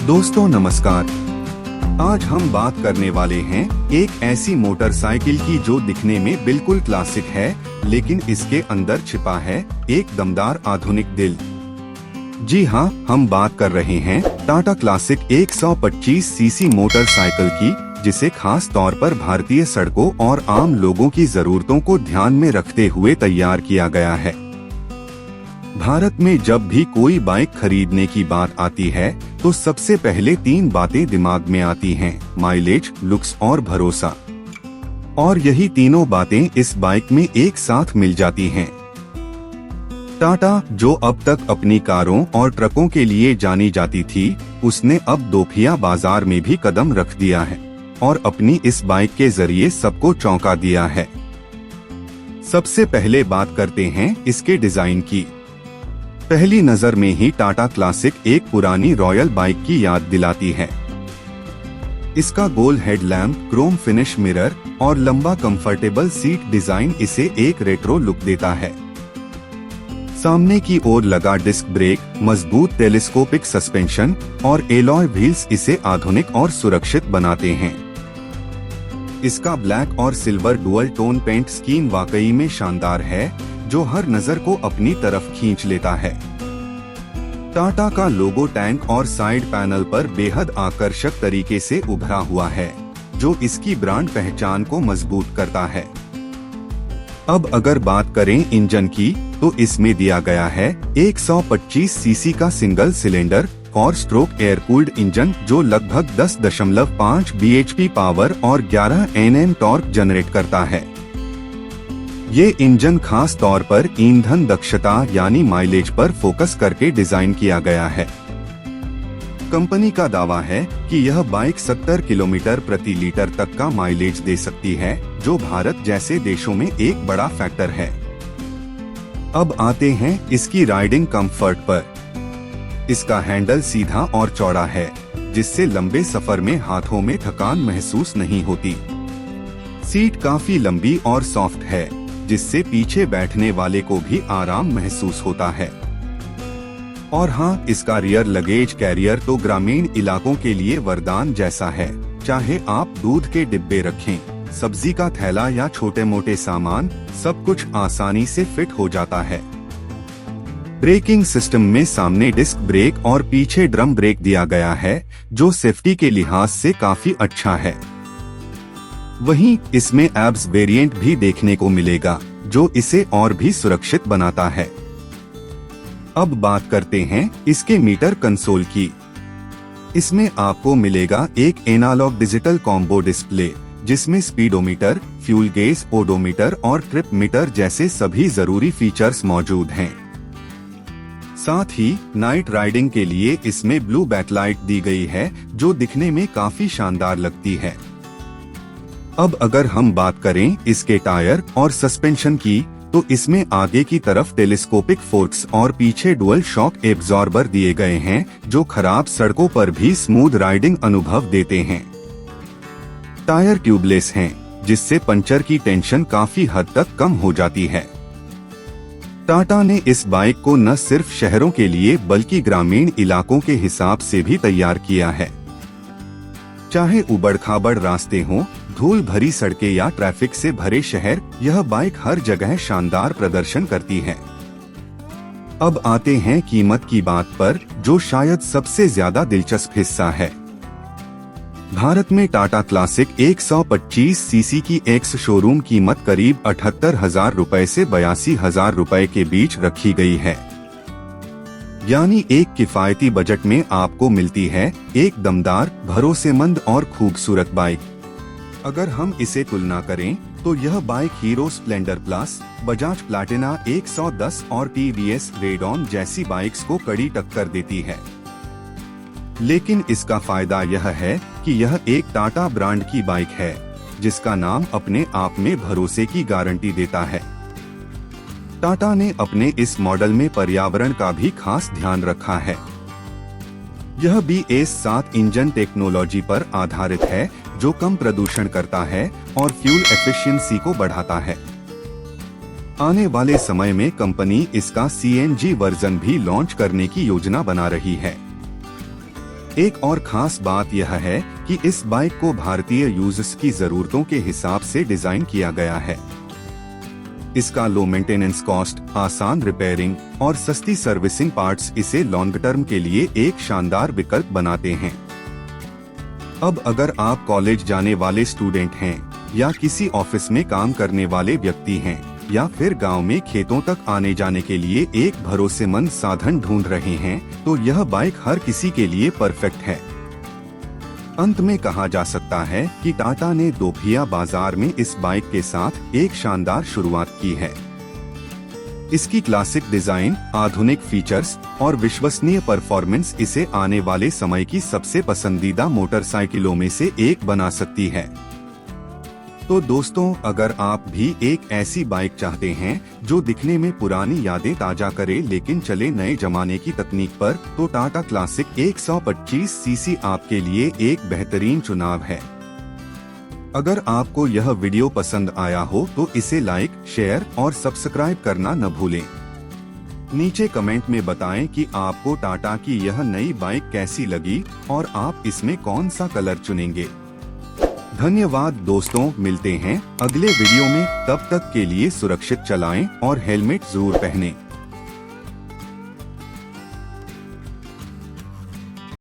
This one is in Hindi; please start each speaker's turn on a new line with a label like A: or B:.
A: दोस्तों नमस्कार। आज हम बात करने वाले हैं एक ऐसी मोटरसाइकिल की जो दिखने में बिल्कुल क्लासिक है, लेकिन इसके अंदर छिपा है एक दमदार आधुनिक दिल। जी हाँ, हम बात कर रहे हैं टाटा क्लासिक 125 सीसी मोटरसाइकिल की, जिसे खास तौर पर भारतीय सड़कों और आम लोगों की जरूरतों को ध्यान में रखते हुए तैयार किया गया है। भारत में जब भी कोई बाइक खरीदने की बात आती है तो सबसे पहले 3 बातें दिमाग में आती हैं: माइलेज, लुक्स और भरोसा। और यही तीनों बातें इस बाइक में एक साथ मिल जाती हैं। टाटा, जो अब तक अपनी कारों और ट्रकों के लिए जानी जाती थी, उसने अब दोपहिया बाजार में भी कदम रख दिया है और अपनी इस बाइक के जरिए सबको चौंका दिया है। सबसे पहले बात करते हैं इसके डिजाइन की। पहली नजर में ही टाटा क्लासिक एक पुरानी रॉयल बाइक की याद दिलाती है। इसका गोल हेडलैम्प, क्रोम फिनिश मिरर और लंबा कंफर्टेबल सीट डिजाइन इसे एक रेट्रो लुक देता है। सामने की ओर लगा डिस्क ब्रेक, मजबूत टेलीस्कोपिक सस्पेंशन और एलॉय व्हील्स इसे आधुनिक और सुरक्षित बनाते हैं। इसका ब्लैक और silver dual tone paint scheme वाकई में शानदार है, जो हर नजर को अपनी तरफ खींच लेता है। टाटा का लोगो टैंक और साइड पैनल पर बेहद आकर्षक तरीके से उभरा हुआ है, जो इसकी ब्रांड पहचान को मजबूत करता है। अब अगर बात करें इंजन की, तो इसमें दिया गया है 125 सीसी का single cylinder 4 stroke air cooled engine, जो लगभग 10.5 bhp पावर और 11 Nm टॉर्क जनरेट करता है। ये इंजन खास तौर पर ईंधन दक्षता यानी माइलेज पर फोकस करके डिजाइन किया गया है। कंपनी का दावा है कि यह बाइक 70 किलोमीटर प्रति लीटर तक का माइलेज दे सकती है, जो भारत जैसे देशों में एक बड़ा फैक्टर है। अब आते हैं इसकी राइडिंग कंफर्ट पर। इसका हैंडल सीधा और चौड़ा है, जिससे लंबे सफर में हाथों में थकान महसूस नहीं होती। सीट काफी लंबी और सॉफ्ट है, जिससे पीछे बैठने वाले को भी आराम महसूस होता है। और हाँ, इसका रियर लगेज कैरियर तो ग्रामीण इलाकों के लिए वरदान जैसा है। चाहे आप दूध के डिब्बे रखें, सब्जी का थैला या छोटे मोटे सामान, सब कुछ आसानी से फिट हो जाता है। ब्रेकिंग सिस्टम में सामने डिस्क ब्रेक और पीछे ड्रम ब्रेक दिया गया है, जो सेफ्टी के लिहाज से काफी अच्छा है। वहीं इसमें एब्स वेरिएंट भी देखने को मिलेगा, जो इसे और भी सुरक्षित बनाता है। अब बात करते हैं इसके मीटर कंसोल की। इसमें आपको मिलेगा एक एनालॉग डिजिटल कॉम्बो डिस्प्ले, जिसमें स्पीडोमीटर, फ्यूल गेज, ओडोमीटर और ट्रिप मीटर जैसे सभी जरूरी फीचर्स मौजूद हैं। साथ ही नाइट राइडिंग के लिए इसमें ब्लू बैकलाइट दी गई है, जो दिखने में काफी शानदार लगती है। अब अगर हम बात करें इसके टायर और सस्पेंशन की, तो इसमें आगे की तरफ टेलीस्कोपिक फोर्क्स और पीछे डुअल शॉक एब्जॉर्बर दिए गए हैं, जो खराब सड़कों पर भी स्मूथ राइडिंग अनुभव देते हैं। टायर ट्यूबलेस हैं, जिससे पंचर की टेंशन काफी हद तक कम हो जाती है। टाटा ने इस बाइक को न सिर्फ शहरों के लिए बल्कि ग्रामीण इलाकों के हिसाब से भी तैयार किया है। चाहे उबड़-खाबड़ रास्ते हों, धूल भरी सड़कें या ट्रैफिक से भरे शहर, यह बाइक हर जगह शानदार प्रदर्शन करती है। अब आते हैं कीमत की बात पर, जो शायद सबसे ज्यादा दिलचस्प हिस्सा है। भारत में टाटा क्लासिक 125 सीसी की एक्स शोरूम कीमत करीब 78,000 रुपए से 82,000 रुपए के बीच रखी गई है। यानी एक किफायती बजट में आपको मिलती है एक दमदार, भरोसेमंद और खूबसूरत बाइक। अगर हम इसे तुलना करें, तो यह bike hero Splendor plus, Bajaj Platina 110 और टीवीएस रेडॉन जैसी बाइक्स को कड़ी टक्कर देती है। लेकिन इसका फायदा यह है कि यह एक टाटा ब्रांड की बाइक है, जिसका नाम अपने आप में भरोसे की गारंटी देता है। टाटा ने अपने इस मॉडल में पर्यावरण का भी खास ध्यान रखा है। यह BS7 इंजन टेक्नोलॉजी पर आधारित है, जो कम प्रदूषण करता है और फ्यूल एफिशिएंसी को बढ़ाता है। आने वाले समय में कंपनी इसका CNG वर्जन भी लॉन्च करने की योजना बना रही है। एक और खास बात यह है कि इस बाइक को भारतीय यूजर्स की जरूरतों के हिसाब से डिजाइन किया गया है। इसका लो मेंटेनेंस कॉस्ट, आसान रिपेयरिंग और सस्ती सर्विसिंग पार्ट्स इसे लॉन्ग टर्म के लिए एक शानदार विकल्प बनाते हैं। अब अगर आप कॉलेज जाने वाले स्टूडेंट हैं या किसी ऑफिस में काम करने वाले व्यक्ति हैं या फिर गांव में खेतों तक आने जाने के लिए एक भरोसेमंद साधन ढूंढ रहे हैं, तो यह बाइक हर किसी के लिए परफेक्ट है। अंत में कहा जा सकता है कि टाटा ने दोपहिया बाजार में इस बाइक के साथ एक शानदार शुरुआत की है। इसकी क्लासिक डिजाइन, आधुनिक फीचर्स और विश्वसनीय परफॉर्मेंस इसे आने वाले समय की सबसे पसंदीदा मोटरसाइकिलों में से एक बना सकती है। तो दोस्तों, अगर आप भी एक ऐसी बाइक चाहते हैं जो दिखने में पुरानी यादें ताजा करे लेकिन चले नए जमाने की तकनीक पर, तो टाटा क्लासिक 125 सीसी आपके लिए एक बेहतरीन चुनाव है। अगर आपको यह वीडियो पसंद आया हो तो इसे लाइक, शेयर और सब्सक्राइब करना न भूलें। नीचे कमेंट में बताएं कि आपको टाटा की यह नई बाइक कैसी लगी और आप इसमें कौन सा कलर चुनेंगे। धन्यवाद दोस्तों, मिलते हैं अगले वीडियो में। तब तक के लिए सुरक्षित चलाएं और हेलमेट जरूर पहनें।